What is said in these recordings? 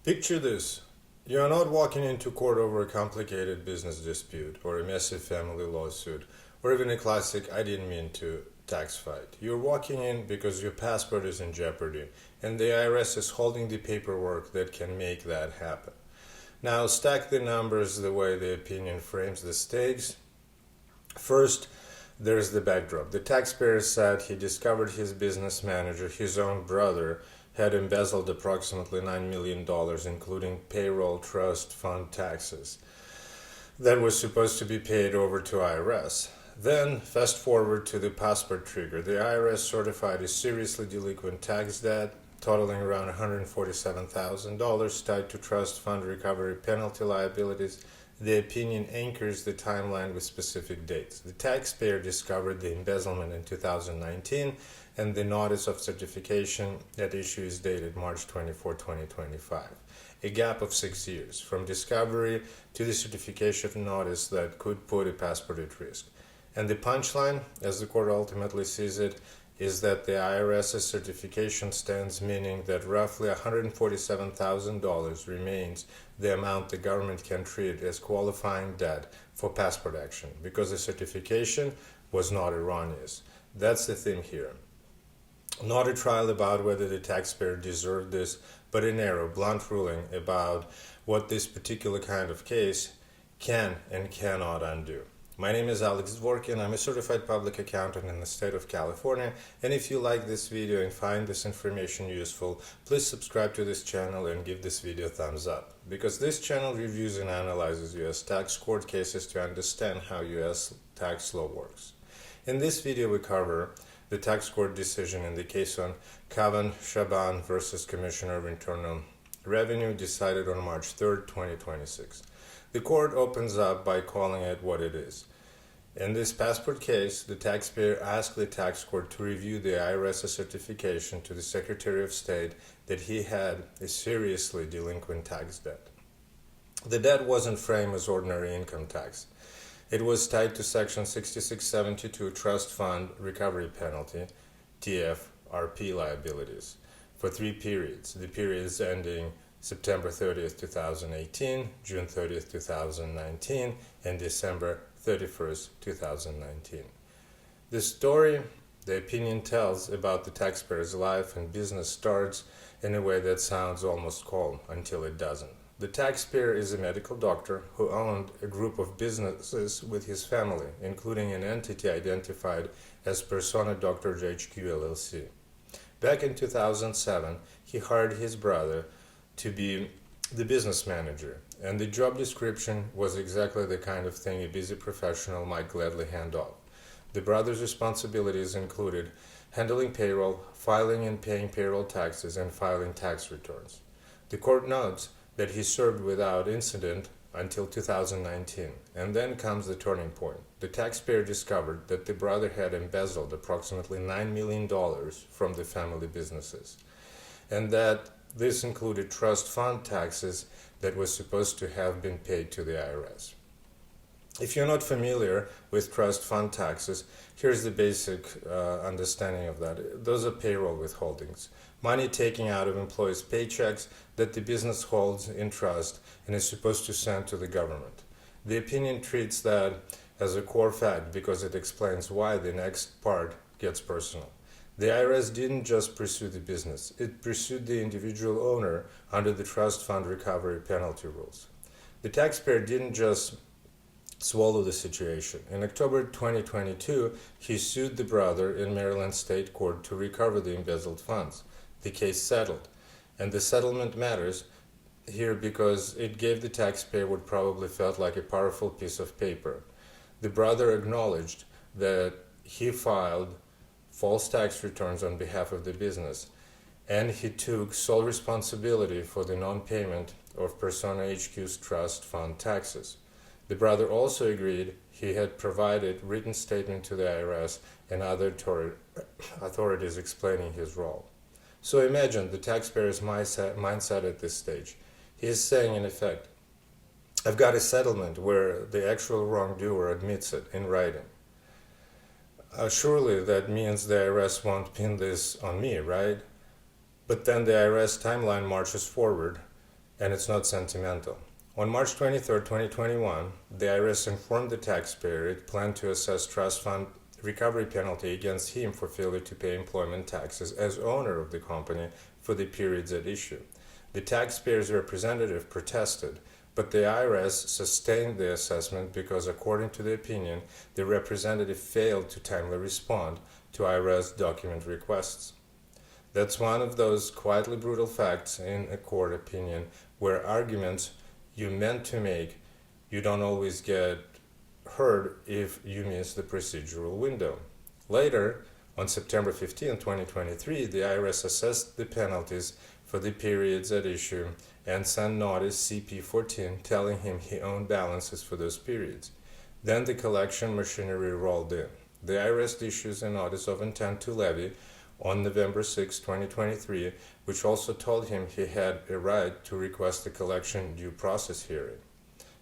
Picture this. You are not walking into court over a complicated business dispute or a messy family lawsuit or even a classic "I didn't mean to" tax fight. You're walking in because your passport is in jeopardy and the IRS is holding the paperwork that can make that happen. Now stack the numbers the way the opinion frames the stakes. First, there's the backdrop. The taxpayer said he discovered his business manager, his own brother, had embezzled approximately $9 million, including payroll trust fund taxes, that was supposed to be paid over to IRS. Then, fast forward to the passport trigger. The IRS certified a seriously delinquent tax debt totaling around $147,000 tied to trust fund recovery penalty liabilities. The opinion anchors the timeline with specific dates. The taxpayer discovered the embezzlement in 2019, and the notice of certification at issue is dated March 24, 2025. A gap of 6 years, from discovery to the certification notice that could put a passport at risk. And the punchline, as the court ultimately sees it, is that the IRS's certification stands, meaning that roughly $147,000 remains the amount the government can treat as qualifying debt for passport action, because the certification was not erroneous. That's the theme here. Not a trial about whether the taxpayer deserved this, but a narrow, blunt ruling about what this particular kind of case can and cannot undo. My name is Alex Dvorkin. I'm a certified public accountant in the state of California, and if you like this video and find this information useful, please subscribe to this channel and give this video a thumbs up, because this channel reviews and analyzes U.S. tax court cases to understand how U.S. tax law works. In this video we cover the tax court decision in the case on Kavan Shaban versus Commissioner of Internal Revenue, decided on March 3, 2026. The court opens up by calling it what it is. In this passport case, the taxpayer asked the tax court to review the IRS certification to the Secretary of State that he had a seriously delinquent tax debt. The debt wasn't framed as ordinary income tax. It was tied to Section 6672 Trust Fund Recovery Penalty, TFRP liabilities, for 3 periods. The periods ending September 30th, 2018, June 30th, 2019, and December 31st, 2019. The story the opinion tells about the taxpayer's life and business starts in a way that sounds almost calm until it doesn't. The taxpayer is a medical doctor who owned a group of businesses with his family, including an entity identified as Persona Dr. HQ LLC. Back in 2007, he hired his brother to be the business manager, and the job description was exactly the kind of thing a busy professional might gladly hand off. The brother's responsibilities included handling payroll, filing and paying payroll taxes, and filing tax returns. The court notes that he served without incident until 2019, and then comes the turning point. The taxpayer discovered that the brother had embezzled approximately $9 million from the family businesses, and that this included trust fund taxes that was supposed to have been paid to the IRS. If you're not familiar with trust fund taxes, here's the basic understanding of that. Those are payroll withholdings, money taken out of employees' paychecks that the business holds in trust and is supposed to send to the government. The opinion treats that as a core fact because it explains why the next part gets personal. The IRS didn't just pursue the business, it pursued the individual owner under the trust fund recovery penalty rules. The taxpayer didn't just swallow the situation. In October 2022, he sued the brother in Maryland State Court to recover the embezzled funds. The case settled, and the settlement matters here because it gave the taxpayer what probably felt like a powerful piece of paper. The brother acknowledged that he filed false tax returns on behalf of the business, and he took sole responsibility for the non-payment of Persona HQ's trust fund taxes. The brother also agreed he had provided written statement to the IRS and other authorities explaining his role. So imagine the taxpayer's mindset at this stage. He is saying, in effect, I've got a settlement where the actual wrongdoer admits it in writing. Surely that means the IRS won't pin this on me, right? But then the IRS timeline marches forward, and it's not sentimental. On March 23, 2021, the IRS informed the taxpayer it planned to assess trust fund recovery penalty against him for failure to pay employment taxes as owner of the company for the periods at issue. The taxpayer's representative protested, but the IRS sustained the assessment because, according to the opinion, the representative failed to timely respond to IRS document requests. That's one of those quietly brutal facts in a court opinion where arguments you meant to make, you don't always get heard if you miss the procedural window. Later, on September 15, 2023, the IRS assessed the penalties for the periods at issue and sent notice CP14 telling him he owned balances for those periods. Then the collection machinery rolled in. The IRS issues a notice of intent to levy on November 6, 2023, which also told him he had a right to request a collection due process hearing.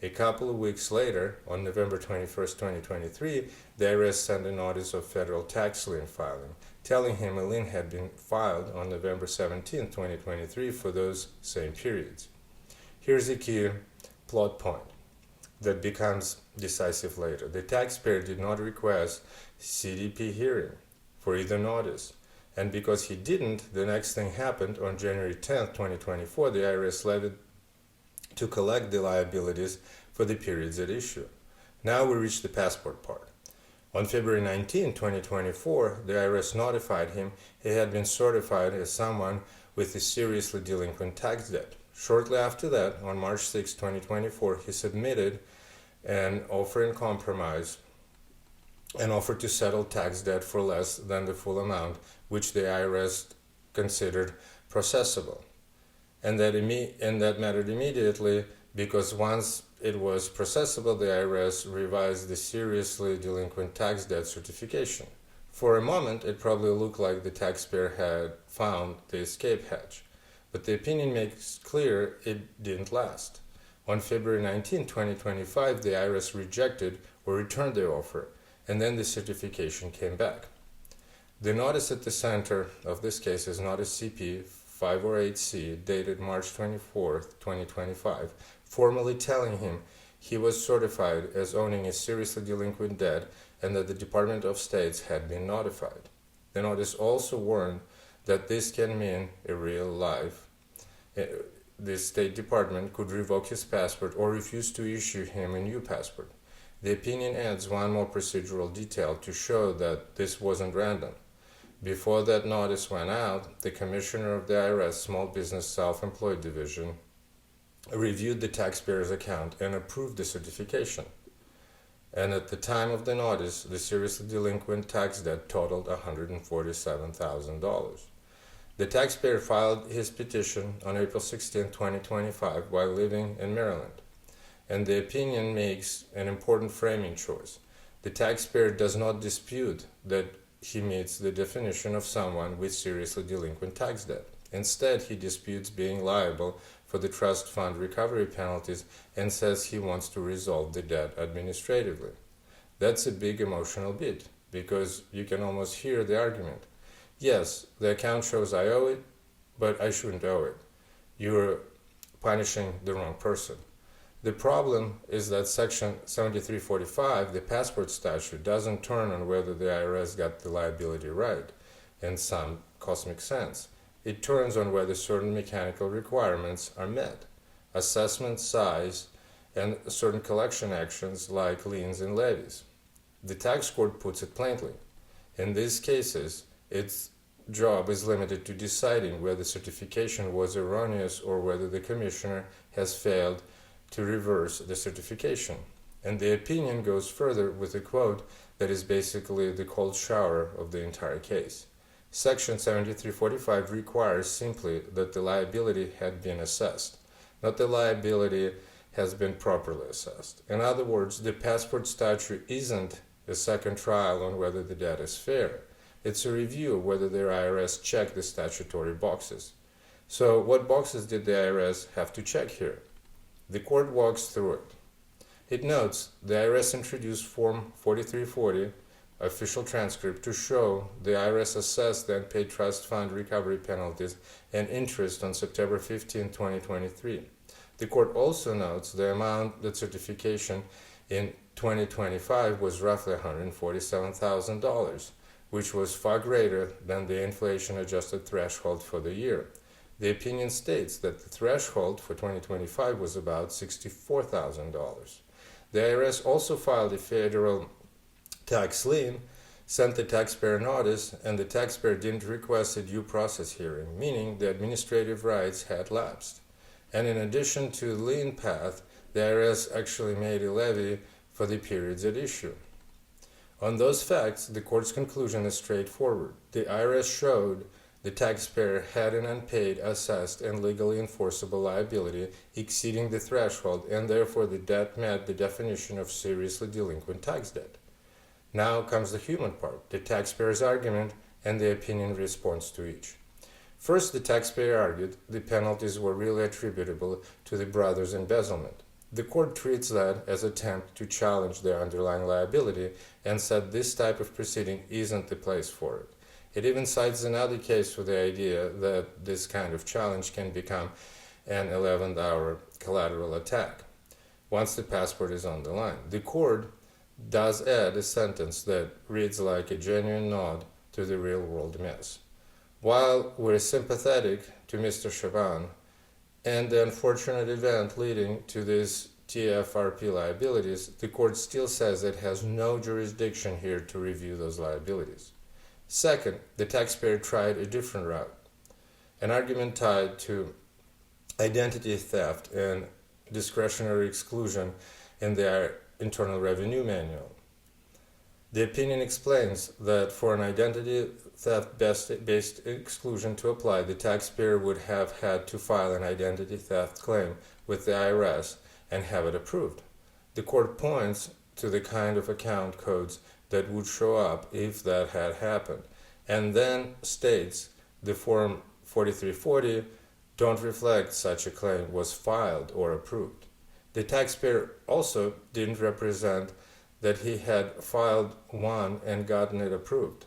A couple of weeks later, on November 21, 2023, the IRS sent a notice of federal tax lien filing, telling him a lien had been filed on November 17, 2023 for those same periods. Here's a key plot point that becomes decisive later. The taxpayer did not request CDP hearing for either notice. And because he didn't, the next thing happened on January 10, 2024, the IRS levied to collect the liabilities for the periods at issue. Now we reach the passport part. On February 19, 2024, the IRS notified him he had been certified as someone with a seriously delinquent tax debt. Shortly after that, on March 6, 2024, he submitted an offer in compromise, an offer to settle tax debt for less than the full amount, which the IRS considered processable. And that mattered immediately because once it was processable, the IRS revised the seriously delinquent tax debt certification. For a moment, it probably looked like the taxpayer had found the escape hatch, but the opinion makes clear it didn't last. On February 19, 2025, the IRS rejected or returned the offer, and then the certification came back. The notice at the center of this case is Notice CP 508C, dated March 24, 2025, formally telling him he was certified as owning a seriously delinquent debt and that the Department of State had been notified. The notice also warned that this can mean a real life. The State Department could revoke his passport or refuse to issue him a new passport. The opinion adds one more procedural detail to show that this wasn't random. Before that notice went out, the Commissioner of the IRS Small Business Self-Employed Division reviewed the taxpayer's account and approved the certification. And at the time of the notice, the seriously delinquent tax debt totaled $147,000. The taxpayer filed his petition on April 16, 2025, while living in Maryland. And the opinion makes an important framing choice. The taxpayer does not dispute that he meets the definition of someone with seriously delinquent tax debt. Instead, he disputes being liable for the trust fund recovery penalties and says he wants to resolve the debt administratively. That's a big emotional bit, because you can almost hear the argument. Yes, the account shows I owe it, but I shouldn't owe it. You're punishing the wrong person. The problem is that Section 7345, the passport statute, doesn't turn on whether the IRS got the liability right in some cosmic sense. It turns on whether certain mechanical requirements are met, assessment size, and certain collection actions like liens and levies. The tax court puts it plainly. In these cases, its job is limited to deciding whether certification was erroneous or whether the commissioner has failed to reverse the certification. And the opinion goes further with a quote that is basically the cold shower of the entire case. Section 7345 requires simply that the liability had been assessed, not the liability has been properly assessed. In other words, the passport statute isn't a second trial on whether the debt is fair. It's a review of whether the IRS checked the statutory boxes. So what boxes did the IRS have to check here? The court walks through it. It notes the IRS introduced Form 4340, official transcript, to show the IRS assessed the unpaid trust fund recovery penalties and interest on September 15, 2023. The court also notes the amount that certification in 2025 was roughly $147,000, which was far greater than the inflation-adjusted threshold for the year. The opinion states that the threshold for 2025 was about $64,000. The IRS also filed a federal tax lien, sent the taxpayer notice, and the taxpayer didn't request a due process hearing, meaning the administrative rights had lapsed. And in addition to the lien path, the IRS actually made a levy for the periods at issue. On those facts, the court's conclusion is straightforward. The IRS showed the taxpayer had an unpaid, assessed, and legally enforceable liability exceeding the threshold, and therefore the debt met the definition of seriously delinquent tax debt. Now comes the human part, the taxpayer's argument and the opinion response to each. First, the taxpayer argued the penalties were really attributable to the brother's embezzlement. The court treats that as an attempt to challenge their underlying liability and said this type of proceeding isn't the place for it. It even cites another case for the idea that this kind of challenge can become an 11th-hour collateral attack once the passport is on the line. The court does add a sentence that reads like a genuine nod to the real-world mess. While we're sympathetic to Mr. Shaban and the unfortunate event leading to these TFRP liabilities, the court still says it has no jurisdiction here to review those liabilities. Second, the taxpayer tried a different route, an argument tied to identity theft and discretionary exclusion in the Internal Revenue Manual. The opinion explains that for an identity theft-based exclusion to apply, the taxpayer would have had to file an identity theft claim with the IRS and have it approved. The court points to the kind of account codes that would show up if that had happened, and then states the Form 4340 don't reflect such a claim was filed or approved. The taxpayer also didn't represent that he had filed one and gotten it approved.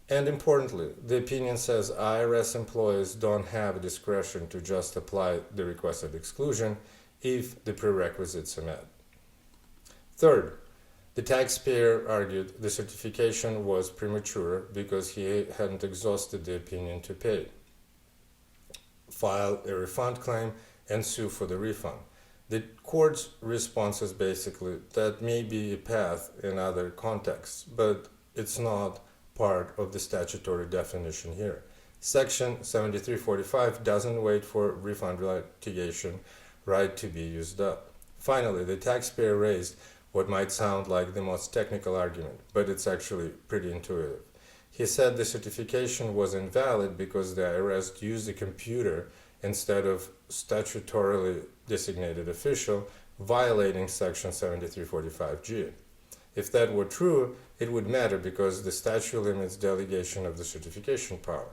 And importantly, the opinion says IRS employees don't have discretion to just apply the requested exclusion if the prerequisites are met. Third, the taxpayer argued the certification was premature because he hadn't exhausted the opinion to pay, file a refund claim, and sue for the refund. The court's response is basically that may be a path in other contexts, but it's not part of the statutory definition here. Section 7345 doesn't wait for refund litigation right to be used up. Finally, the taxpayer raised what might sound like the most technical argument, but it's actually pretty intuitive. He said the certification was invalid because the IRS used a computer instead of statutorily designated official, violating Section 7345G. If that were true, it would matter because the statute limits delegation of the certification power.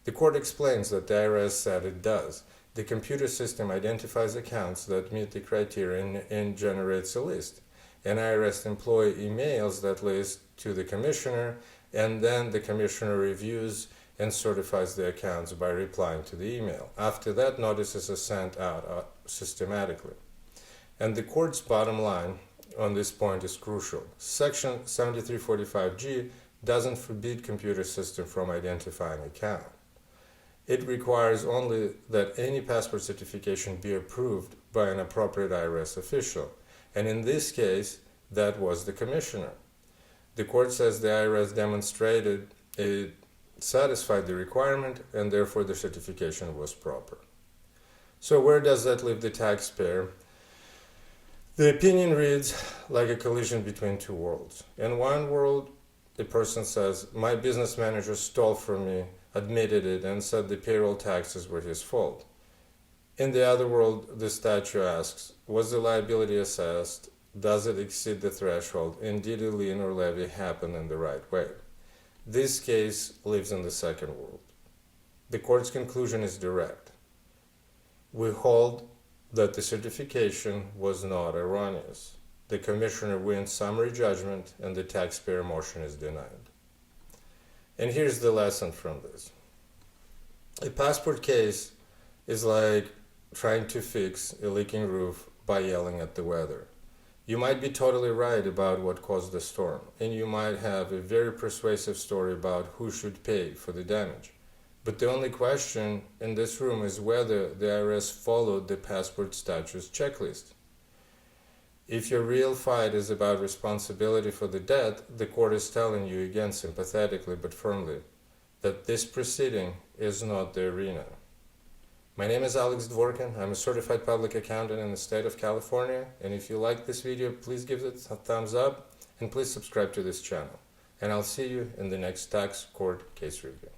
The court explains that the IRS said it does. The computer system identifies accounts that meet the criteria and generates a list. An IRS employee emails that list to the commissioner, and then the commissioner reviews and certifies the accounts by replying to the email. After that, notices are sent out systematically. And the court's bottom line on this point is crucial. Section 7345G doesn't forbid computer system from identifying account. It requires only that any passport certification be approved by an appropriate IRS official. And in this case, that was the commissioner. The court says the IRS demonstrated it satisfied the requirement and therefore the certification was proper. So where does that leave the taxpayer? The opinion reads like a collision between two worlds. In one world, the person says, my business manager stole from me, admitted it, and said the payroll taxes were his fault. In the other world, the statute asks, was the liability assessed? Does it exceed the threshold? And did a lien or levy happen in the right way? This case lives in the second world. The court's conclusion is direct. We hold that the certification was not erroneous. The commissioner wins summary judgment and the taxpayer motion is denied. And here's the lesson from this. A passport case is like trying to fix a leaking roof by yelling at the weather. You might be totally right about what caused the storm, and you might have a very persuasive story about who should pay for the damage. But the only question in this room is whether the IRS followed the passport status checklist. If your real fight is about responsibility for the debt, the court is telling you again sympathetically but firmly that this proceeding is not the arena. My name is Alex Dvorkin. I'm a certified public accountant in the state of California, and if you like this video, please give it a thumbs up and please subscribe to this channel. And I'll see you in the next tax court case review.